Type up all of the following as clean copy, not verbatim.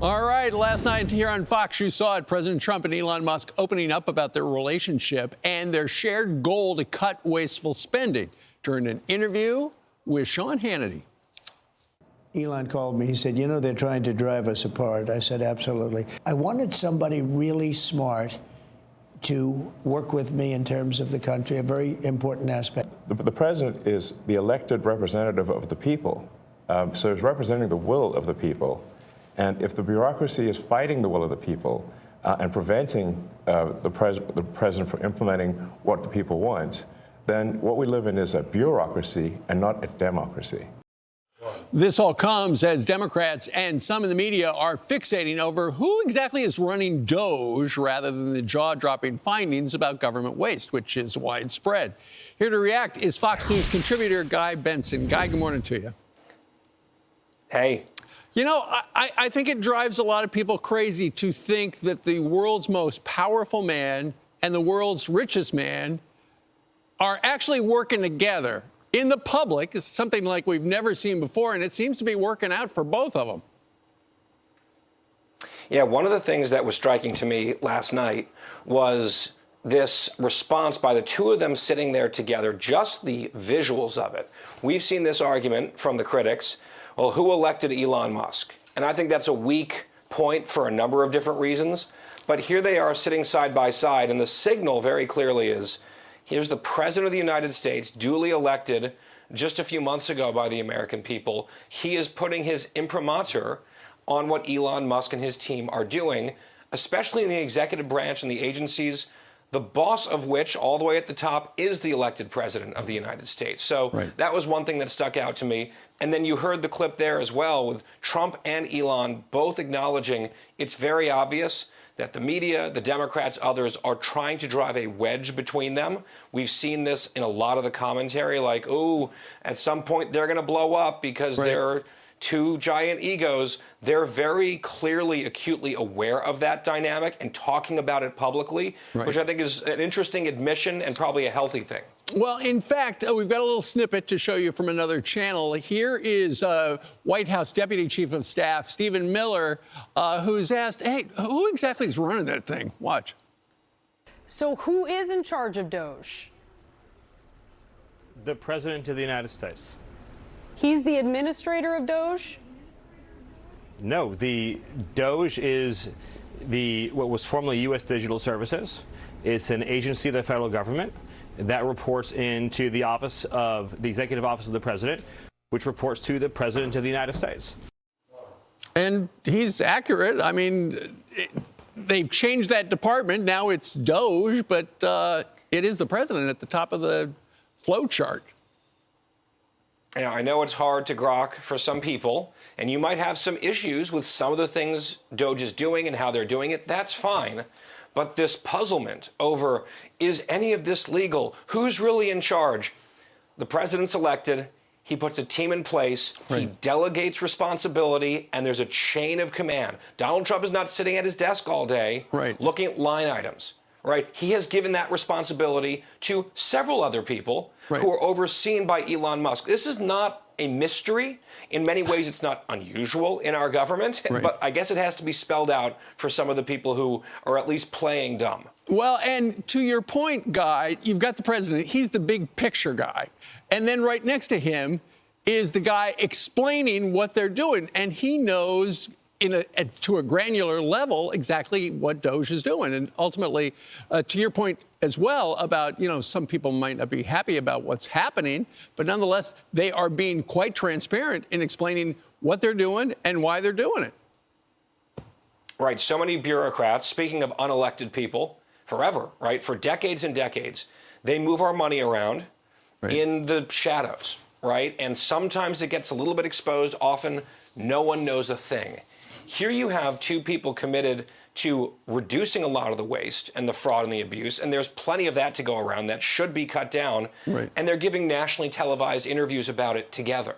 All right, last night here on Fox, you saw it, President Trump and Elon Musk opening up about their relationship and their shared goal to cut wasteful spending during an interview with Sean Hannity. Elon called me. He said, you know, they're trying to drive us apart. I said, absolutely. I wanted somebody really smart to work with me in terms of the country, a very important aspect. The president is the elected representative of the people, so he's representing the will of the people. And if the bureaucracy is fighting the will of the people and preventing the president from implementing what the people want, then what we live in is a bureaucracy and not a democracy. This all comes as Democrats and some in the media are fixating over who exactly is running Doge rather than the jaw-dropping findings about government waste, which is widespread. Here to react is Fox News contributor Guy Benson. Guy, good morning to you. Hey. You know, I think it drives a lot of people crazy to think that the world's most powerful man and the world's richest man are actually working together in the public. It's something like we've never seen before, and it seems to be working out for both of them. Yeah, one of the things that was striking to me last night was this response by the two of them sitting there together, just the visuals of it. We've seen this argument from the critics. Well, who elected Elon Musk? And I think that's a weak point for a number of different reasons. But here they are sitting side by side, and the signal very clearly is, here's the President of the United States, duly elected just a few months ago by the American people. He is putting his imprimatur on what Elon Musk and his team are doing, especially in the executive branch and the agencies, the boss of which, all the way at the top, is the elected president of the United States. So that was one thing that stuck out to me. And then you heard the clip there as well with Trump and Elon both acknowledging it's very obvious that the media, the Democrats, others are trying to drive a wedge between them. We've seen this in a lot of the commentary, like, oh, at some point they're going to blow up because they're two giant egos. They're very clearly, acutely aware of that dynamic and talking about it publicly, which I think is an interesting admission and probably a healthy thing. Well, in fact, we've got a little snippet to show you from another channel. Here is White House Deputy Chief of Staff Stephen Miller, who's asked, hey, who exactly is running that thing? Watch. So who is in charge of Doge? The President of the United States. He's the administrator of Doge? No, the Doge is what was formerly U.S. Digital Services. It's an agency of the federal government that reports into the office of the executive office of the president, which reports to the President of the United States. And he's accurate. I mean, they've changed that department. Now it's Doge, but it is the president at the top of the flow chart. Yeah, I know it's hard to grok for some people, and you might have some issues with some of the things Doge is doing and how they're doing it. That's fine. But this puzzlement over, is any of this legal? Who's really in charge? The president's elected. He puts a team in place. He delegates responsibility, and there's a chain of command. Donald Trump is not sitting at his desk all day looking at line items. He has given that responsibility to several other people who are overseen by Elon Musk. This is not a mystery. In many ways, it's not unusual in our government, but I guess it has to be spelled out for some of the people who are at least playing dumb. Well, and to your point, Guy, you've got the president. He's the big picture guy. And then right next to him is the guy explaining what they're doing. And he knows to a granular level exactly what Doge is doing. And ultimately, to your point as well about, some people might not be happy about what's happening, but nonetheless, they are being quite transparent in explaining what they're doing and why they're doing it. Right. So many bureaucrats, speaking of unelected people, forever, for decades and decades, they move our money around in the shadows, And sometimes it gets a little bit exposed. Often no one knows a thing. Here you have two people committed to reducing a lot of the waste and the fraud and the abuse, and there's plenty of that to go around that should be cut down, and they're giving nationally televised interviews about it together.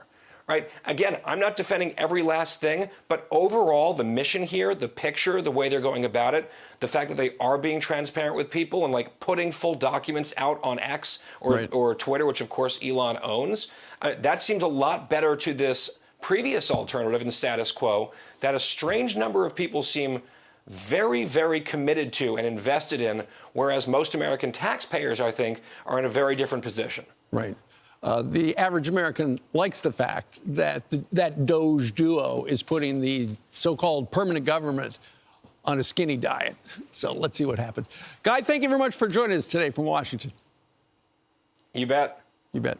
Again, I'm not defending every last thing, but overall, the mission here, the picture, the way they're going about it, the fact that they are being transparent with people and putting full documents out on X or Twitter, which of course Elon owns, that seems a lot better to this previous alternative and status quo that a strange number of people seem very, very committed to and invested in, whereas most American taxpayers, I think, are in a very different position. Right. The average American likes the fact that that Doge duo is putting the so-called permanent government on a skinny diet. So let's see what happens. Guy, thank you very much for joining us today from Washington. You bet. You bet.